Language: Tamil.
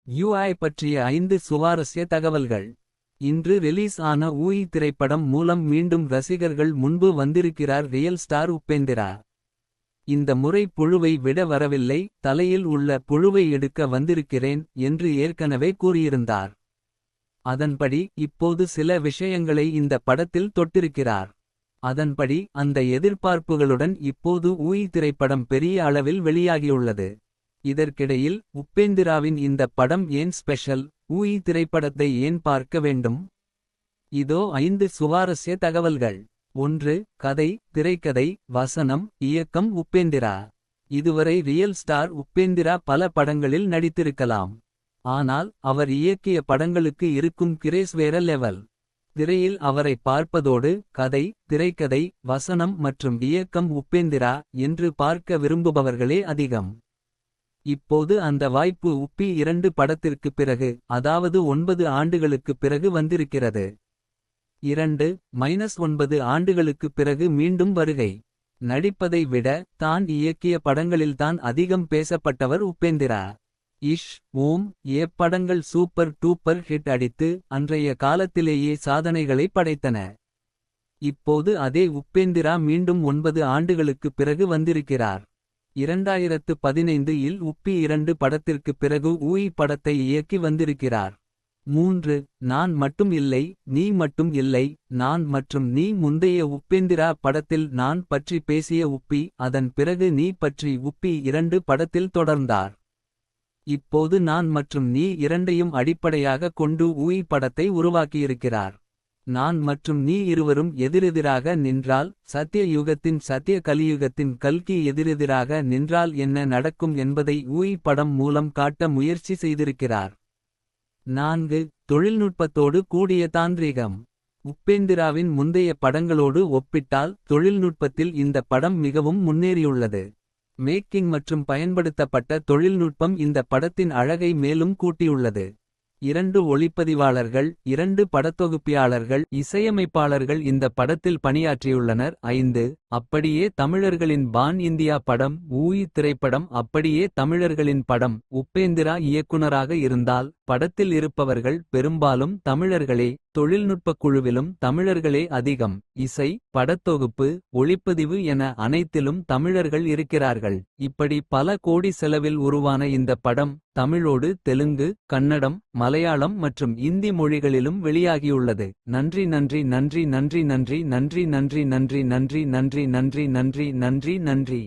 UI பற்றிய 5 சுவாரஸ்ய தகவல்கள். இன்று ரிலீஸ் ஆன ஊயி திரைப்படம் மூலம் மீண்டும் ரசிகர்கள் முன்பு வந்திருக்கிறார் ரியல் ஸ்டார் உபேந்திரா. இந்த முறை புழுவை விட வரவில்லை, தலையில் உள்ள புழுவை எடுக்க வந்திருக்கிறேன் என்று ஏற்கனவே கூறியிருந்தார். அதன்படி இப்போது சில விஷயங்களை இந்த படத்தில் தொட்டிருக்கிறார். அதன்படி அந்த எதிர்பார்ப்புகளுடன் இப்போது ஊயி திரைப்படம் பெரிய அளவில் வெளியாகியுள்ளது. இதற்கிடையில் உபேந்திராவின் இந்த படம் ஏன் ஸ்பெஷல், ஊயி திரைப்படத்தை ஏன் பார்க்க வேண்டும்? இதோ 5 சுவாரஸ்ய தகவல்கள். 1. கதை, திரைக்கதை, வசனம், இயக்கம் உபேந்திரா. இதுவரை ரியல் ஸ்டார் உபேந்திரா பல படங்களில் நடித்திருக்கலாம். ஆனால் அவர் இயக்கிய படங்களுக்கு இருக்கும் கிரேஸ் வேற லெவல். திரையில் அவரை பார்ப்பதோடு கதை, திரைக்கதை, வசனம் மற்றும் இயக்கம் உபேந்திரா என்று பார்க்க விரும்புபவர்களே அதிகம். இப்போது அந்த வாய்ப்பு உப்பி 2 படத்திற்கு பிறகு, அதாவது 9 ஆண்டுகளுக்குப் பிறகு வந்திருக்கிறது. 2-9 ஆண்டுகளுக்குப் பிறகு மீண்டும் வருகை. நடிப்பதை விட தான் இயக்கிய படங்களில்தான் அதிகம் பேசப்பட்டவர் உபேந்திரா. இஷ், ஓம், ஏ படங்கள் சூப்பர் டூப்பர் ஹிட் அடித்து அன்றைய காலத்திலேயே சாதனைகளை படைத்தன. இப்போது அதே உபேந்திரா மீண்டும் 9 ஆண்டுகளுக்குப் பிறகு வந்திருக்கிறார். 2015 இல் உப்பி 2 படத்திற்குப் பிறகு ஊயி படத்தை இயக்கி வந்திருக்கிறார். 3. நான் மட்டும் இல்லை, நீ மட்டும் இல்லை, நான் மற்றும் நீ. முந்தைய உபேந்திரா படத்தில் நான் பற்றி பேசிய உப்பி, அதன் பிறகு நீ பற்றி உப்பி 2 படத்தில் தொடர்ந்தார். இப்போது நான் மற்றும் நீ இரண்டையும் அடிப்படையாக கொண்டு ஊயி படத்தை உருவாக்கியிருக்கிறார். நான் மற்றும் நீ இருவரும் எதிரெதிராக நின்றால், சத்திய யுகத்தின் சத்திய கலியுகத்தின் கல்கி எதிரெதிராக நின்றால் என்ன நடக்கும் என்பதை ஊயி படம் மூலம் காட்ட முயற்சி செய்திருக்கிறார். 4. தொழில்நுட்பத்தோடு கூடிய தாந்திரிகம். உபேந்திராவின் முந்தைய படங்களோடு ஒப்பிட்டால் தொழில்நுட்பத்தில் இந்த படம் மிகவும் முன்னேறியுள்ளது. மேக்கிங் மற்றும் பயன்படுத்தப்பட்ட தொழில்நுட்பம் இந்த படத்தின் அழகை மேலும் கூட்டியுள்ளது. 2 ஒளிப்பதிவாளர்கள், 2 படத்தொகுப்பியாளர்கள், இசையமைப்பாளர்கள் இந்த படத்தில் பணியாற்றியுள்ளனர். 5. அப்படியே தமிழர்களின் பான் இந்தியா படம். ஊயி திரைப்படம் அப்படியே தமிழர்களின் படம். உபேந்திரா இயக்குனராக இருந்தால் படத்தில் இருப்பவர்கள் பெரும்பாலும் தமிழர்களே. தொழில்நுட்பக் குழுவிலும் தமிழர்களே அதிகம். இசை, படத்தொகுப்பு, ஒளிப்பதிவு என அனைத்திலும் தமிழர்கள் இருக்கிறார்கள். இப்படி பல கோடி செலவில் உருவான இந்த படம் தமிழோடு தெலுங்கு, கன்னடம், மலையாளம் மற்றும் இந்தி மொழிகளிலும் வெளியாகியுள்ளது. நன்றி நன்றி நன்றி நன்றி நன்றி நன்றி நன்றி நன்றி நன்றி நன்றி நன்றி நன்றி நன்றி நன்றி.